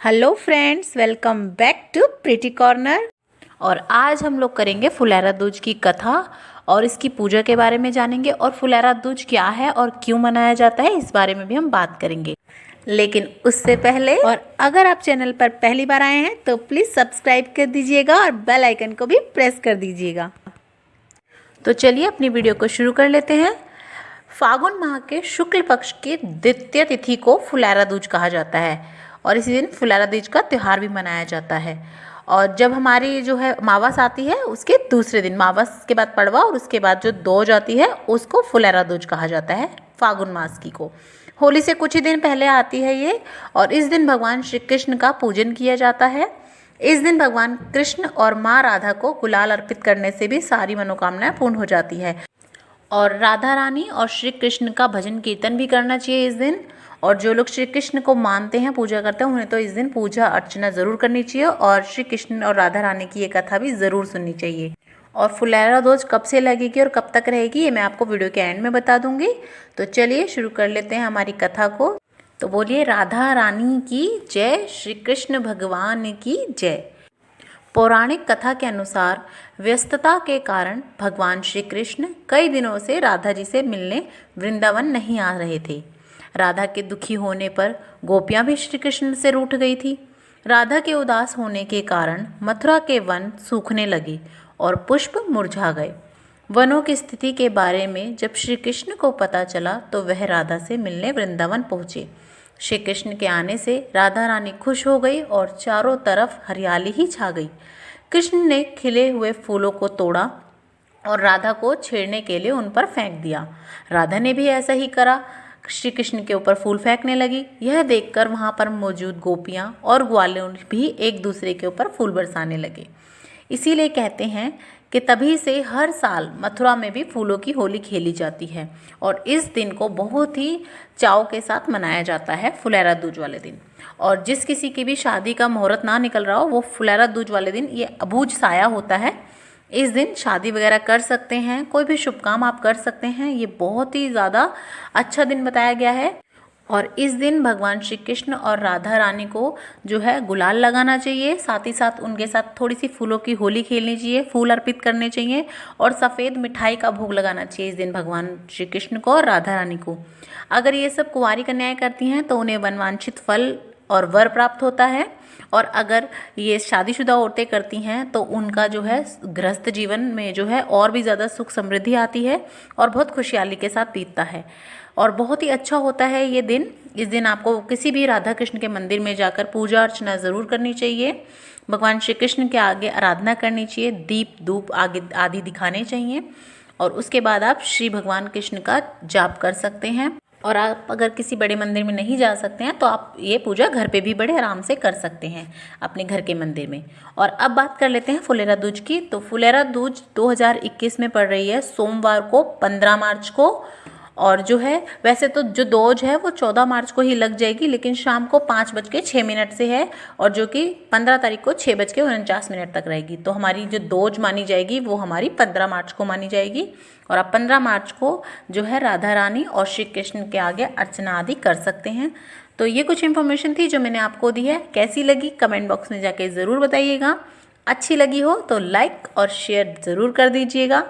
Hello friends, welcome back to pretty corner. और आज हम लोग करेंगे फुलेरा दूज की कथा और इसकी पूजा के बारे में जानेंगे। और फुलेरा दूज क्या है और क्यों मनाया जाता है इस बारे में भी हम बात करेंगे। लेकिन उससे पहले, और अगर आप चैनल पर पहली बार आए हैं तो प्लीज़ सब्सक्राइब कर दीजिएगा और बेल आइकन को भी प्रेस कर दीजिएगा। तो चलिए अपनी वीडियो को शुरू कर लेते हैं। फागुन माह के शुक्ल पक्ष की द्वितीय तिथि को फुलेरा दूज कहा जाता है और इसी दिन फुलेरा तीज का त्यौहार भी मनाया जाता है। और जब हमारी जो है मावस आती है उसके दूसरे दिन, मावस के बाद पड़वा और उसके बाद जो दोज आती है उसको फुलेरा दूज कहा जाता है। फागुन मास की को होली से कुछ ही दिन पहले आती है ये। और इस दिन भगवान श्री कृष्ण का पूजन किया जाता है। इस दिन भगवान कृष्ण और माँ राधा को गुलाल अर्पित करने से भी सारी मनोकामनाएं पूर्ण हो जाती है। और राधा रानी और श्री कृष्ण का भजन कीर्तन भी करना चाहिए इस दिन। और जो लोग श्री कृष्ण को मानते हैं, पूजा करते हैं, उन्हें तो इस दिन पूजा अर्चना ज़रूर करनी चाहिए और श्री कृष्ण और राधा रानी की ये कथा भी ज़रूर सुननी चाहिए। और फुलेरा दूज कब से लगेगी और कब तक रहेगी ये मैं आपको वीडियो के एंड में बता दूंगी। तो चलिए शुरू कर लेते हैं हमारी कथा को। तो बोलिए राधा रानी की जय, श्री कृष्ण भगवान की जय। पौराणिक कथा के अनुसार व्यस्तता के कारण भगवान श्री कृष्ण कई दिनों से राधा जी से मिलने वृंदावन नहीं आ रहे थे। राधा के दुखी होने पर गोपियां भी श्री कृष्ण से रूठ गई थी। राधा के उदास होने के कारण मथुरा के वन सूखने लगे और पुष्प मुरझा गए। वनों की स्थिति के बारे में जब श्री कृष्ण को पता चला तो वह राधा से मिलने वृंदावन पहुँचे। श्री कृष्ण के आने से राधा रानी खुश हो गई और चारों तरफ हरियाली ही छा गई। कृष्ण ने खिले हुए फूलों को तोड़ा और राधा को छेड़ने के लिए उन पर फेंक दिया। राधा ने भी ऐसा ही करा, श्री कृष्ण के ऊपर फूल फेंकने लगी। यह देखकर वहाँ पर मौजूद गोपियाँ और ग्वालों भी एक दूसरे के ऊपर फूल बरसाने लगे। इसीलिए कहते हैं कि तभी से हर साल मथुरा में भी फूलों की होली खेली जाती है और इस दिन को बहुत ही चाव के साथ मनाया जाता है, फुलेरा दूज वाले दिन। और जिस किसी की भी शादी का मुहूर्त ना निकल रहा हो वो फुलेरा दूज वाले दिन, ये अबूझ साया होता है, इस दिन शादी वगैरह कर सकते हैं, कोई भी शुभ काम आप कर सकते हैं। ये बहुत ही ज़्यादा अच्छा दिन बताया गया है। और इस दिन भगवान श्री कृष्ण और राधा रानी को जो है गुलाल लगाना चाहिए, साथ ही साथ उनके साथ थोड़ी सी फूलों की होली खेलनी चाहिए, फूल अर्पित करने चाहिए और सफ़ेद मिठाई का भोग लगाना चाहिए इस दिन भगवान श्री कृष्ण को और राधा रानी को। अगर ये सब कुंवारी कन्याएं करती हैं तो उन्हें मनवांछित फल और वर प्राप्त होता है। और अगर ये शादीशुदा औरतें करती हैं तो उनका जो है गृहस्थ जीवन में जो है और भी ज़्यादा सुख समृद्धि आती है और बहुत खुशहाली के साथ बीतता है और बहुत ही अच्छा होता है ये दिन। इस दिन आपको किसी भी राधा कृष्ण के मंदिर में जाकर पूजा अर्चना ज़रूर करनी चाहिए, भगवान श्री कृष्ण के आगे आराधना करनी चाहिए, दीप धूप आगे आदि दिखाने चाहिए और उसके बाद आप श्री भगवान कृष्ण का जाप कर सकते हैं। और आप अगर किसी बड़े मंदिर में नहीं जा सकते हैं तो आप ये पूजा घर पे भी बड़े आराम से कर सकते हैं अपने घर के मंदिर में। और अब बात कर लेते हैं फुलेरा दूज की। तो फुलेरा दूज 2021 में पड़ रही है सोमवार को, 15 मार्च को। और जो है वैसे तो जो दोज है वो 14 मार्च को ही लग जाएगी, लेकिन शाम को 5:06 से है और जो कि 15 तारीख को 6:49 तक रहेगी। तो हमारी जो दोज मानी जाएगी वो हमारी 15 मार्च को मानी जाएगी। और आप 15 मार्च को जो है राधा रानी और श्री कृष्ण के आगे अर्चना आदि कर सकते हैं। तो ये कुछ इन्फॉर्मेशन थी जो मैंने आपको दी है। कैसी लगी कमेंट बॉक्स में जाके ज़रूर बताइएगा। अच्छी लगी हो तो लाइक और शेयर ज़रूर कर दीजिएगा।